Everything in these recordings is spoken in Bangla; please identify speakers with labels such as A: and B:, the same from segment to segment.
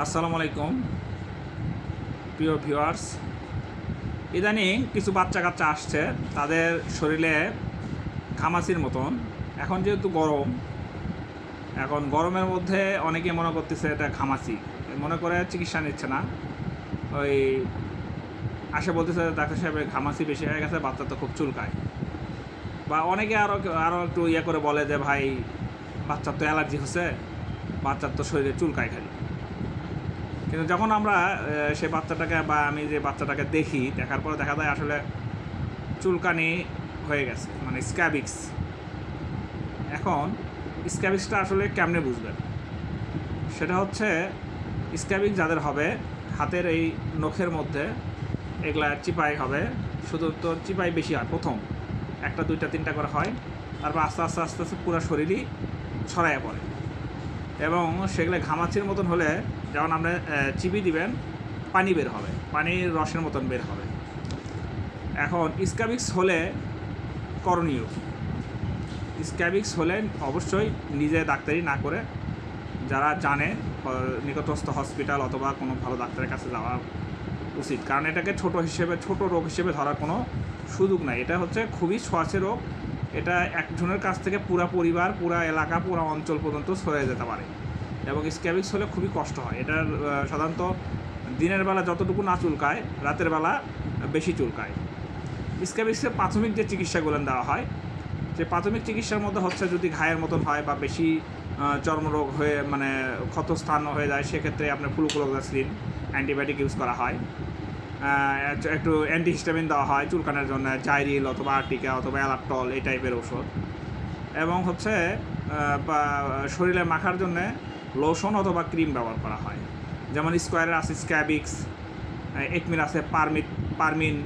A: আসসালামু আলাইকুম প্রিয় ভিউয়ার্স। ইদানিং কিছু বাচ্চা কাচ্চা আসছে, তাদের শরীরে ঘামাচির মতন। এখন যেহেতু গরম, এখন গরমের মধ্যে অনেকে মনে করতেছে এটা ঘামাচি, মনে করে চিকিৎসা নিচ্ছে না। ওই আসে বলতেছে ডাক্তার সাহেবের ঘামাচি বেশি হয়ে গেছে, বাচ্চা তো খুব চুলকায়। বা অনেকে আরও একটু ইয়ে করে বলে যে ভাই বাচ্চার তো অ্যালার্জি হচ্ছে, বাচ্চার তো শরীরে চুলকায় খালি। কিন্তু যখন আমরা সেই বাচ্চাটাকে বা আমি যে বাচ্চাটাকে দেখার পরে দেখা যায় আসলে চুলকানি হয়ে গেছে, মানে স্ক্যাবিক্স। এখন স্ক্যাবিক্সটা আসলে কেমনে বুঝবেন? সেটা হচ্ছে স্ক্যাবিক্স যাদের হবে হাতের এই নখের মধ্যে, এগুলা চিপাই হবে, শুধু তো চিপাই বেশি হয়, প্রথম একটা দুইটা তিনটা করে হয়, তারপর আস্তে আস্তে আস্তে আস্তে পুরো শরীরই ছড়াইয়া পড়ে। এবং সেগুলো ঘামাচির মতন হলে যেমন আপনি চিবি দিবেন, পানি বের হবে, পানির রসের মতন বের হবে। এখন স্ক্যাবিক্স হলে করণীয়, স্ক্যাবিক্স হলে অবশ্যই নিজে ডাক্তারি না করে যারা জানে নিকটস্থ হসপিটাল অথবা কোনো ভালো ডাক্তারের কাছে যাওয়া উচিত। কারণ এটাকে ছোট রোগ হিসেবে ধরার কোনো সুযোগ নাই। এটা হচ্ছে খুবই ছোঁয়াচে রোগ। এটা একজনের কাছ থেকে পুরা পরিবার, পুরা এলাকা, পুরা অঞ্চল পর্যন্ত ছড়িয়ে যেতে পারে। এবং স্ক্যাবিক্স হলে খুবই কষ্ট হয়। এটার সাধারণত দিনের বেলা যতটুকু না চুলকায়, রাতের বেলা বেশি চুলকায়। স্ক্যাবিক্সের প্রাথমিক যে চিকিৎসাগুলো দেওয়া হয়, যে প্রাথমিক চিকিৎসার মধ্যে হচ্ছে যদি ঘায়ের মতন হয় বা বেশি চর্মরোগ হয়ে মানে ক্ষতস্থান হয়ে যায়, সেক্ষেত্রে আপনার ফ্লুক্লোক্সাসিন অ্যান্টিবায়োটিক ইউজ করা হয়। একটু অ্যান্টিহিস্টামিন দেওয়া হয় চুলকানোর জন্য, জাইরিল অথবা আর্টিকা অথবা অ্যালাপটল এই টাইপের ওষুধ। এবং হচ্ছে শরীরে মাখার জন্যে লোশন অথবা ক্রিম ব্যবহার করা হয়। যেমন স্কোয়ারের আছে স্ক্যাবিক্স, একমির আছে পারমিন,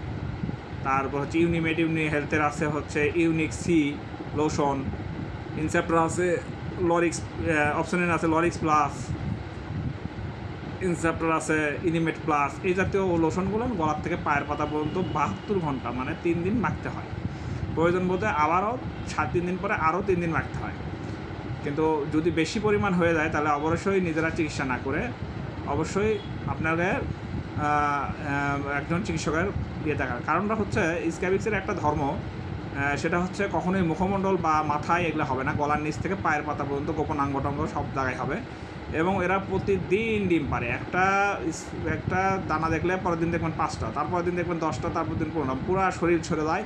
A: তারপর হচ্ছে ইউনিমেড হেলথের আছে হচ্ছে ইউনিক সি লোশন, ইনসেপ্টার আছে লরিক্স, অপশনের আছে লরিক্স প্লাস, ইনসেপ্টার আছে ইনিমেট প্লাস। এই জাতীয় লোশনগুলো গলার থেকে পায়ের পাতা পর্যন্ত 72 ঘন্টা মানে 3 দিন মাখতে হয়। প্রয়োজন বোধে আবারও 3 দিন পরে আরও 3 দিন মাখতে হয়। কিন্তু যদি বেশি পরিমাণ হয়ে যায় তাহলে অবশ্যই নিজেরা চিকিৎসা না করে অবশ্যই আপনাদের একজন চিকিৎসকের দেখার। কারণটা হচ্ছে স্ক্যাবিক্সের একটা ধর্ম, সেটা হচ্ছে কখনোই মুখমণ্ডল বা মাথায় এগুলো হবে না, গলার নিচ থেকে পায়ের পাতা পর্যন্ত গোপন অঙ্গটঙ্গ সব জায়গায় হবে। এবং এরা প্রতিদিন ডিম পারে। একটা দানা দেখলে পরের দিন দেখবেন 5টা, তারপরের দিন দেখবেন 10টা, তারপর দিন 15টা, পুরো শরীর ছড়ে যায়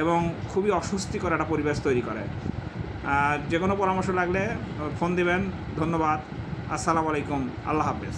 A: এবং খুবই অস্বস্তিকর একটা পরিবেশ তৈরি করে। যে কোনো পরামর্শ লাগলে ফোন দিবেন। ধন্যবাদ। আসসালামু আলাইকুম। আল্লাহ হাফেজ।